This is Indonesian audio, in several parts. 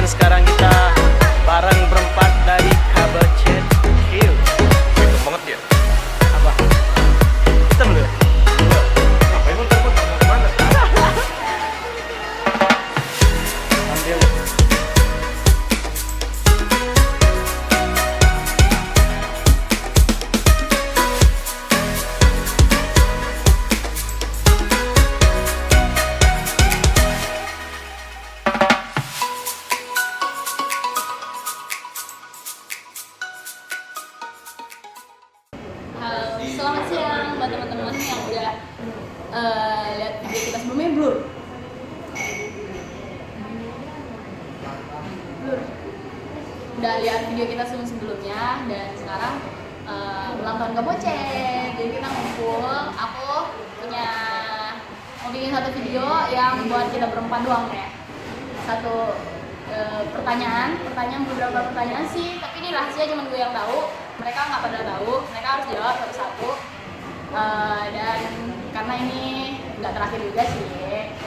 Dan sekarang kita bareng berempat dari Kabel Chat Hill. Itu banget ya. Apa? Hitam lu? Ngapain lu telepon mau kemana? Ambil. Halo, selamat siang buat teman-teman yang udah lihat video kita sebelumnya. Blur. Udah lihat video kita sebelumnya dan sekarang ulang tahun Kabocet. Jadi kita ngumpul. Aku mau bikin satu video yang buat kita berempat doang ya. Satu pertanyaan beberapa pertanyaan sih, tapi ini rahasia cuma gue yang tahu. Mereka nggak pada tahu, mereka harus jawab satu-satu. Dan karena ini nggak terakhir juga sih,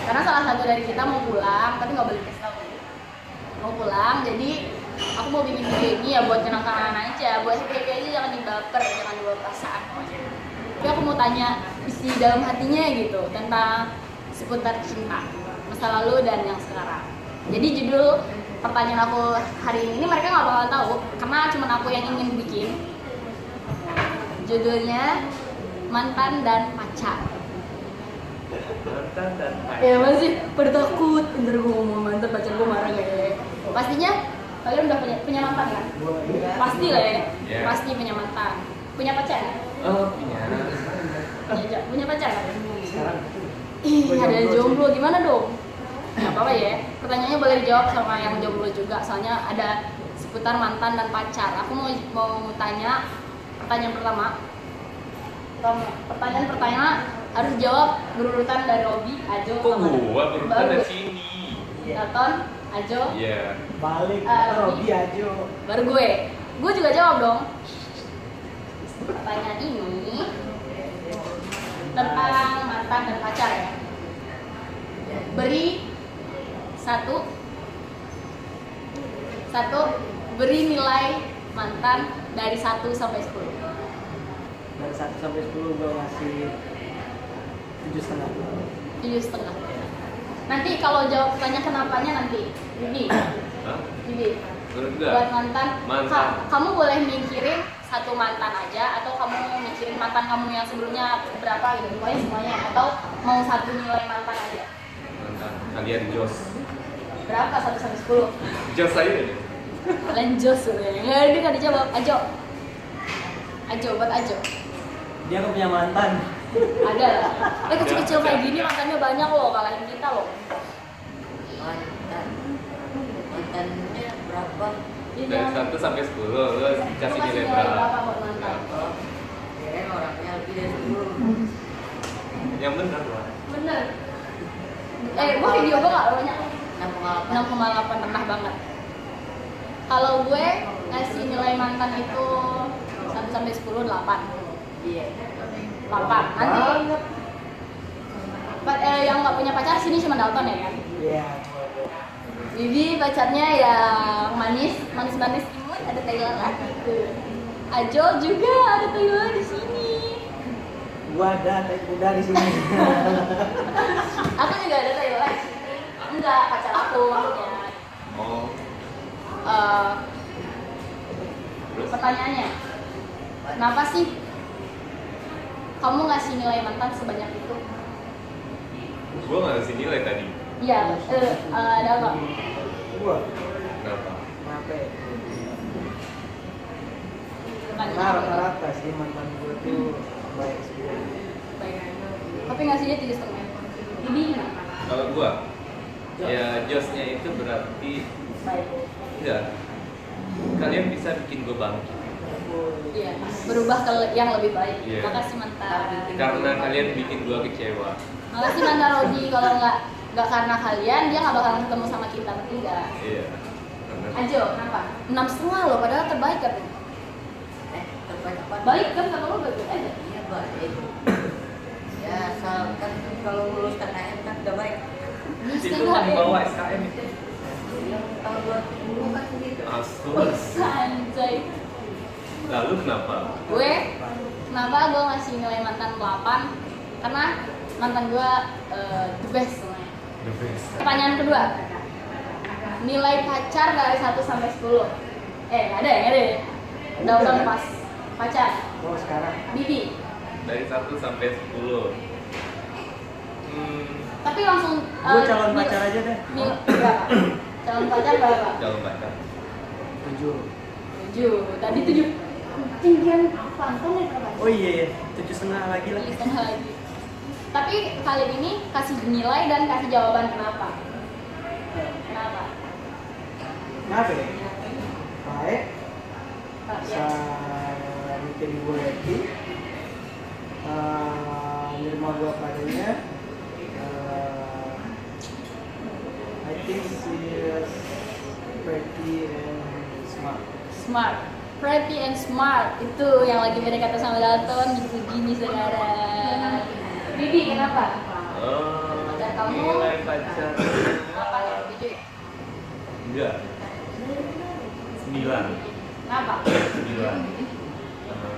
karena salah satu dari kita mau pulang, tapi nggak boleh kasih tahu. Mau pulang, jadi aku mau bikin video ini ya buat kenang-kenangan aja, buat happy aja, jangan dibaper, jangan dibawa perasaan. Tapi aku mau tanya isi dalam hatinya gitu tentang seputar cinta, masa lalu dan yang sekarang. Jadi judul pertanyaan aku hari ini mereka nggak bakal tahu karena cuma aku yang ingin bikin. Judulnya mantan dan pacar. Mantan dan pacar. Ya masih pada takut, ntar gue ngomong mantan pacar gue marah gak ya? Pastinya kalian udah punya mantan kan? Pasti lah ya. Yeah. Pasti punya mantan. Punya pacar kan? Oh, punya. Punya pacar kan? Sekarang. Ih, ada yang jomblo gimana dong? Gak apa-apa ya, pertanyaannya boleh dijawab sama yang jomblo juga, soalnya ada seputar mantan dan pacar. Aku mau tanya pertanyaan pertama. Pertanyaan pertama harus jawab berurutan dari Robi, Ajo, Kok sama gua berurutan dari sini? Daton, Ajo, Iya. Balik Robi aja. baru gue. Gue juga jawab dong. Pertanyaan ini tentang mantan dan pacar ya. Beri satu beri nilai mantan dari 1 sampai 10. Dari 1 sampai 10 gue ngasih 7,5. 7,5. Nanti kalau jawab pertanyaan kenapanya nanti Bibi. Hah? Bibi. Menurut Buat gua? mantan. Mantan. Kamu boleh mikirin satu mantan aja atau kamu mikirin mantan kamu yang sebelumnya berapa gitu. Pokoknya semuanya atau mau satu nilai mantan aja. Mantan. Kalian Jos. Berapa 1 sampai 10? Jos aja deh. Kalian jos sebenarnya. Enggak, dia nggak dijawab. Ajo. Ajo buat Ajo. Dia kan punya mantan. Ada lah. Kecil-kecil kayak gini mantannya banyak loh, kalahin kita loh. Mantannya berapa? Dari 1 sampai 10, lu kasih nilai berapa berapa? buat mantan? Kirain orangnya lebih dari 10. Yang benar lah. Bener. Gua video gua nggak banyak. 6,8. 6,8 rendah banget. Kalau gue ngasih nilai mantan itu 1 sampai 10 8. Iya. 8. Nanti yang nggak punya pacar sini cuma Dalton ya kan? Iya. Bibi pacarnya yang manis imut, ada Thailand lagi tuh. Ajo juga ada Thailand di sini. Gua ada naik kuda di sini. Aku juga ada Thailand. Enggak, pacar aku maksudnya. Oh. Pertanyaannya, kenapa sih kamu ngasih nilai mantan sebanyak itu? Gua nggak ngasih nilai tadi. Iya, ada apa? Gua Kenapa? kenapa? Ya? Bukan Nah, rata-rata sih mantan gua tuh baik sih. baik. Tapi ngasihnya 3,5. Ini kenapa? Kalau gua, ya Josnya itu berarti Baik. enggak. Kalian bisa bikin gua bangkit. Iya, berubah ke yang lebih baik. Iya. Makasih mantan. Karena kalian bikin gua kecewa. Makasih mantan Robi. Kalau nggak karena kalian, dia nggak bakalan ketemu sama kita bertiga. Iya. Karena Ajo, kenapa? 6,5 loh, padahal terbaik kan? Terbaik apa? Baik kan kata lo baik aja. Iya baik. Ya asal kan kalau lulus KKN kan udah baik. itu kan bawa SKM itu. Yang tahun buat dulu kan gitu. Astaga. Anjay. Lalu kenapa? Kenapa gue ngasih nilai mantan 8? Karena mantan gue the best semuanya. The best. Pertanyaan kedua, nilai pacar dari 1 sampai 10. Nggak ada ya? Udah pas pacar. Oh sekarang Bibi. Dari 1 sampai 10. Tapi langsung gue calon pacar aja deh. Berapa? Calon pacar berapa? Calon pacar. 7. 7. Tadi 7. Tinggian apa? Anton ya berapa? Oh iya, 7,5 lagi lah. Iya, setengah lagi. Tapi kali ini kasih nilai dan kasih jawaban kenapa. Kenapa? Kenapa ya? Baik, Ya. bisa bikin gue happy, nerima gue padanya. I think she is pretty and smart. Smart, pretty and smart. Itu yang lagi PDKT sama Dalton, dipuji nih saudara. Bibi kenapa? Oh, Pacar kamu? nilai pacar. Apa ya? 7 ya? Enggak. 9. Kenapa? 9.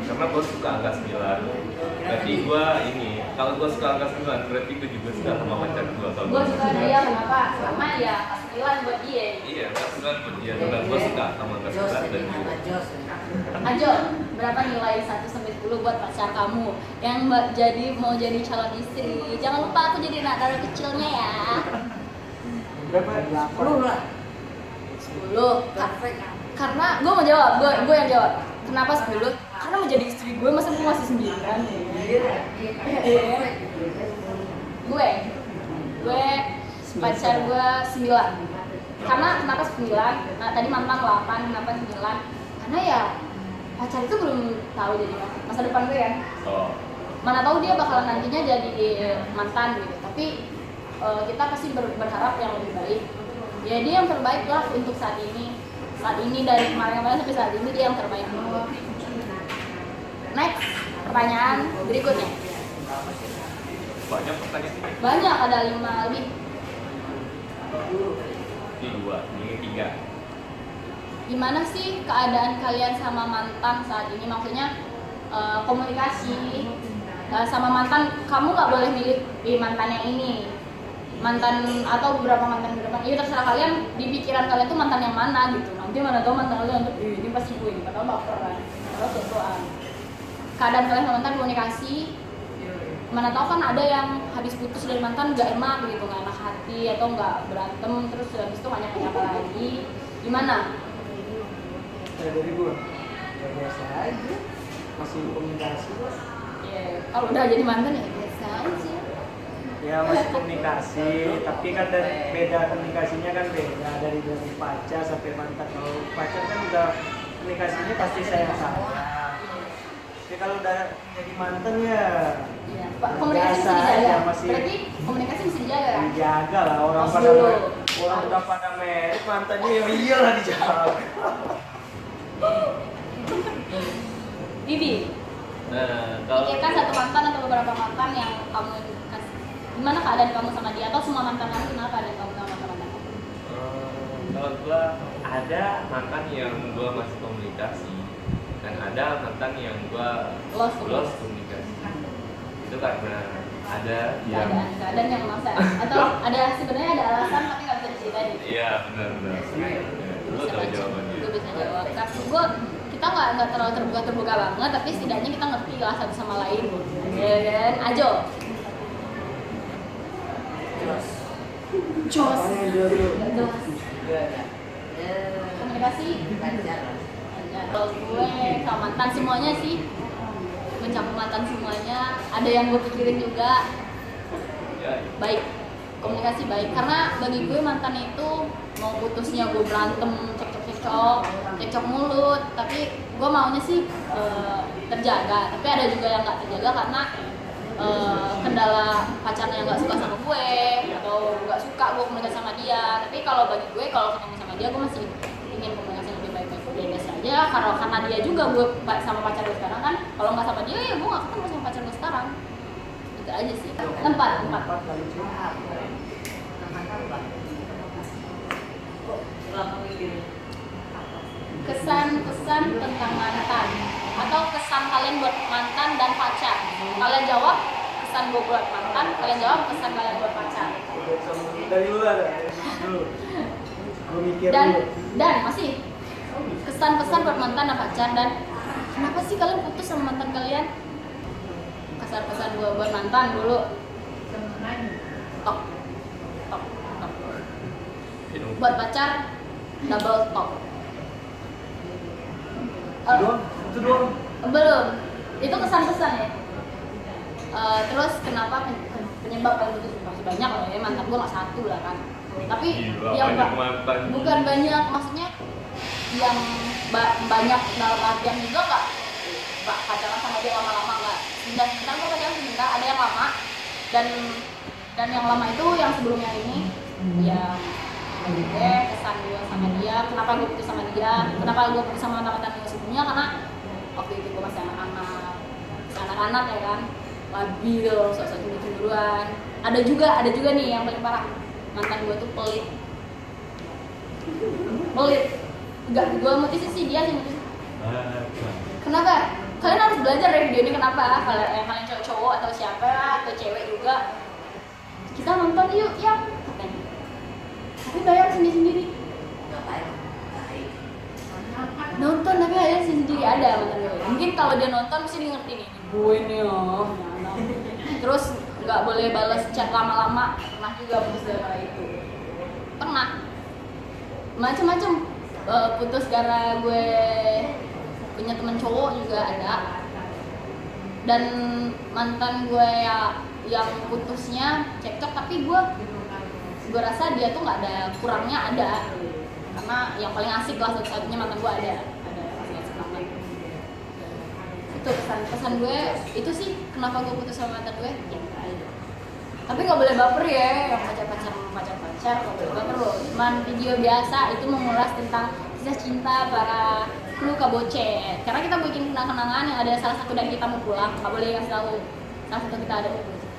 Karena gue suka angka 9. Berarti gue ini, kalau gue suka angka 9, berarti gue juga suka sama pacar gue. Gue suka dia kenapa? Sama ya pas 9 buat dia. Iya, angka 9 buat dia. Dan gue suka sama angka Jos 9 dan ini dia. nama Jos. Ajo, berapa nilai 1 sampai 10 buat pacar kamu yang mau jadi calon istri? Jangan lupa aku jadi anak dara kecilnya ya. Berapa? 10 lah. 10. Perfect. Karena gue mau jawab, gue yang jawab. Kenapa 10? Karena mau jadi istri gue, masa gue masih 9? Perfect. Gue pacar gue 9. Karena kenapa 9? Nah, tadi mantan 8, kenapa 9? Karena ya pacar itu belum tahu jadi masa depan gue ya. Oh. Mana tahu dia bakalan nantinya jadi mantan gitu. Tapi kita pasti berharap yang lebih baik. Ya dia yang terbaik lah untuk saat ini. Saat ini dari kemarin-kemarin sampai saat ini dia yang terbaik dulu. Next, pertanyaan berikutnya. Banyak pertanyaan ini. Banyak, ada 5 lebih. Ini 2, ini 3. Gimana sih keadaan kalian sama mantan saat ini? Maksudnya komunikasi sama mantan, kamu nggak boleh milih di mantan yang ini, mantan atau beberapa mantan ke depan. Iya terserah kalian, di pikiran kalian tuh mantan yang mana gitu. Nanti mana tahu mantan kalian untuk ini pasti gue ini, padahal baper kan, padahal sosokan. Keadaan kalian sama mantan komunikasi, mana tahu kan ada yang habis putus dari mantan nggak enak gitu, nggak enak hati atau nggak berantem terus habis itu nggak nyapa lagi. Gimana? Dari gue, ya biasa aja, masih komunikasi. Kalau udah jadi mantan ya biasa aja. Ya masih komunikasi, tapi kan beda komunikasinya kan beda dari pacar sampai mantan. Kalau pacar kan udah komunikasinya pasti sayang sayang. Tapi kalau udah jadi mantan ya, Iya. Komunikasi biasa bisa dijaga. aja, masih Berarti komunikasi bisa dijaga kan? dijaga lah orang Pas pada dulu. orang udah pada merit mantannya ya iyalah dijaga. Bibi, Nah, kalau pikirkan satu mantan atau beberapa mantan yang kamu kasih. Gimana keadaan kamu sama dia atau semua mantan kamu, kenapa keadaan kamu sama mantan kamu? kalau gua ada mantan yang gua masih komunikasi dan ada mantan yang gua Lost komunikasi. Itu karena ada yang Keadaan yang memaksa atau ada sebenarnya ada alasan tapi nggak bisa diceritain. iya benar. Lu tahu jawabannya. Gue bisa jawab. Karena gue kita nggak terlalu terbuka banget, tapi setidaknya kita ngerti lah satu sama lain. Ya kan? Ajo. Jos. Komunikasi. Kalau gue sama mantan semuanya sih, mencakup mantan semuanya. Ada yang gue pikirin juga. Ya, Baik, komunikasi baik. Karena bagi gue mantan itu mau putusnya gue berantem, cekcok mulut. Tapi gue maunya sih terjaga. Tapi ada juga yang nggak terjaga karena kendala pacarnya nggak suka sama gue atau nggak suka gue komunikasi sama dia. Tapi kalau bagi gue kalau ketemu sama dia gue masih ingin komunikasi lebih baik-baik biasa aja. Karena dia juga gue sama pacar gue sekarang kan. Kalau nggak sama dia ya gue nggak ketemu sama pacar gue sekarang. Itu aja sih. Tempat. Setelah memilih tentang mantan atau kesan kalian buat mantan dan pacar. Kalian jawab kesan gue buat mantan, kalian jawab kesan kalian buat pacar. Dari luar dulu. Gue mikir Dan dulu. masih kesan-kesan buat mantan dan pacar, dan kenapa sih kalian putus sama mantan kalian? Kesan-kesan gue buat mantan dulu. Tok. Buat pacar double top. Itu doang. Belum. Itu kesan-kesan ya. Terus kenapa penyebab kalian putus? Masih banyak loh ya, mantan gue nggak satu lah kan. Tapi Gila, yang banyak mantan. bukan banyak, maksudnya yang banyak dalam artian juga nggak pacaran sama dia lama-lama, nggak sebentar gue pacaran sebentar, ada yang lama dan yang lama itu yang sebelumnya ini ya gue kesan gue sama dia, kenapa gue putus sama dia, kenapa gue putus sama mantan gue sebelumnya, karena waktu itu gue masih anak-anak ya kan, labil, sok-sok cemburu-cemburuan. Ada juga nih yang paling parah, mantan gue tuh pelit. Enggak, gue mutusin sih, dia sih mutusin. Kenapa? Kalian harus belajar dari video ini kenapa. Kalian cowok atau siapa atau cewek juga, kita nonton yuk ya katanya, tapi bayar sendiri. Ngapain? Nonton tapi bayar sendiri. Ada mantan gue, mungkin kalau dia nonton mesti dia ngerti nih, gue nih oh. Terus nggak boleh balas chat lama-lama, pernah juga putus gara itu. Pernah macem-macem, putus karena gue punya teman cowok juga ada. Dan mantan gue ya yang putusnya cekcok, tapi gue rasa dia tuh nggak ada kurangnya, ada, karena yang paling asik lah satu-satunya mantan gue ada asik banget. Itu pesan gue itu sih kenapa gue putus sama mantan gue ya. Tapi nggak boleh baper ya, yang pacar-pacar nggak boleh baper loh. Cuman video biasa itu mengulas tentang kisah cinta para kru kabocet. Karena kita bikin kenang-kenangan yang ada salah satu dari kita mau pulang, nggak boleh yang selalu salah satu kita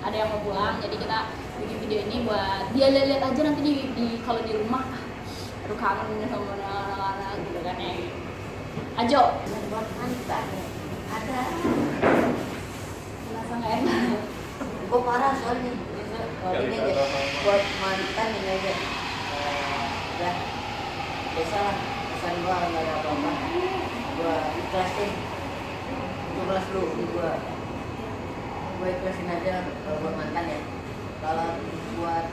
ada yang mau pulang. Jadi kita bikin video ini buat dia lihat aja nanti di kalau di rumah, aduh kangen sama anak-anak gitu kan ya. Ajo. Buat mantan ada. Merasa nggak enak. Gue parah soalnya. Kalau ini aja buat mantan ini aja. Udah biasa lah. Pesan gue nggak ada apa-apa. Gue ikhlasin. Gue kelas dulu. Gue ikhlasin aja kalau buat mantan ya. Kalau buat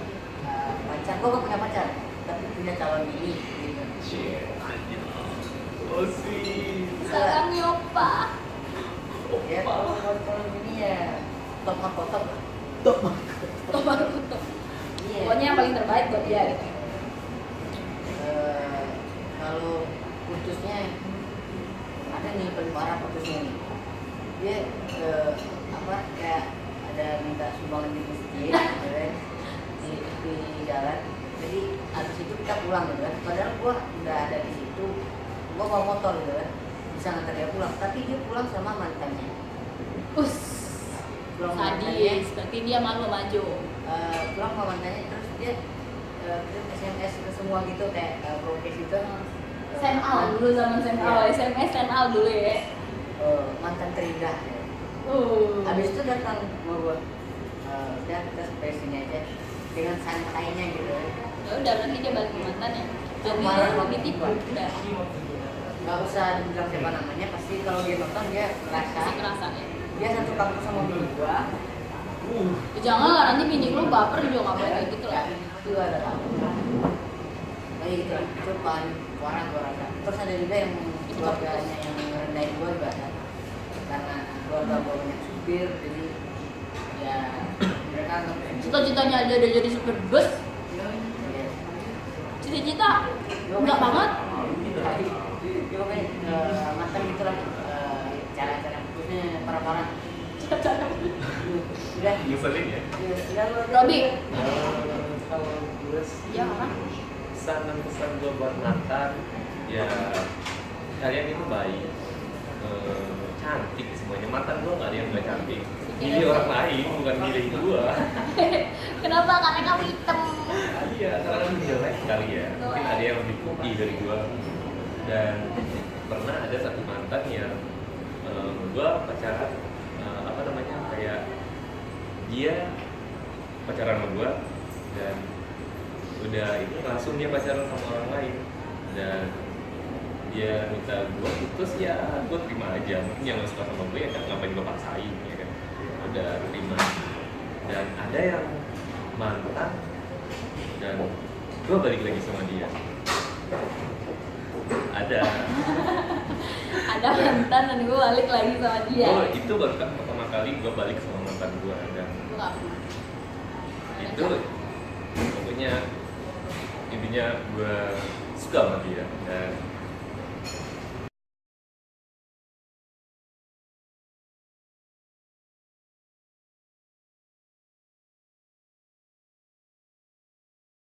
pacar, gue gak punya pacar, tapi punya calon bini gitu. Oh sih. Sarang nyopa. Ya kalau buat calon bini ya top marko top. Top baru top. Iya. Pokoknya yang paling terbaik buat dia gitu. Kalau putusnya ada nih paling parah putusnya nih. Dia kayak ada minta sumbangan di masjid, ya kan? di jalan. Jadi habis itu kita pulang gitu kan. Padahal gua udah ada di situ, gua bawa motor gitu kan, bisa nganter dia pulang. Tapi dia pulang sama mantannya. Us. Pulang sama mantannya. Sadis, berarti dia malu maju. Pulang sama mantannya terus dia kirim SMS ke semua gitu kayak broadcast gitu. Send out dulu, zaman send out, Iya. SMS send out dulu ya. Mantan terindah. Habis itu datang sama gua. Udah kita sampai sini aja dengan santainya gitu. Ya udah berarti dia balik ke mantannya. Tapi Kemarin dia ditipu udah. Gak usah dibilang siapa namanya, pasti kalau dia nonton dia ngerasa Masih kerasa ya. dia satu kampus sama bini gua. Jangan lah, nanti bini lu baper juga nggak boleh kayak gitu lah. Itu ada tahu. Kayak gitu lah, itu paling orang gua rasa. Terus ada juga yang keluarganya yang ngerendahin gua juga ada. Karena keluarga gua banyak supir, jadi ya mereka Cita-citanya aja udah jadi supir bus. Cita-cita enggak banget. Dia kayak mantan gitu lah, cara-cara putusnya parah-parah. Udah, Ngeselin ya. udah lu. Robi. Kalau gue sih Ya apa? pesan dan pesan gue buat mantan ya, kalian itu baik, cantik semuanya. Mantan gue nggak ada yang nggak cantik, milih orang lain bukan milih gue. Kenapa? Karena kamu hitam. Iya, karena lebih jelek kali ya, mungkin ada yang lebih putih dari gue. Dan pernah ada satu mantan yang gue pacaran, apa namanya, kayak dia pacaran sama gue dan udah itu langsung dia pacaran sama orang lain dan dia minta gue putus, ya gue terima aja. Mungkin yang gak suka sama gue ya kan, ngapain gue paksain ya kan, udah terima. Dan ada yang mantan dan gue balik lagi sama dia. Ada mantan dan gue balik lagi sama dia. Oh, itu baru pertama kali gue balik sama mantan gue. Dan Gue gak pernah. itu pokoknya intinya gue suka sama dia dan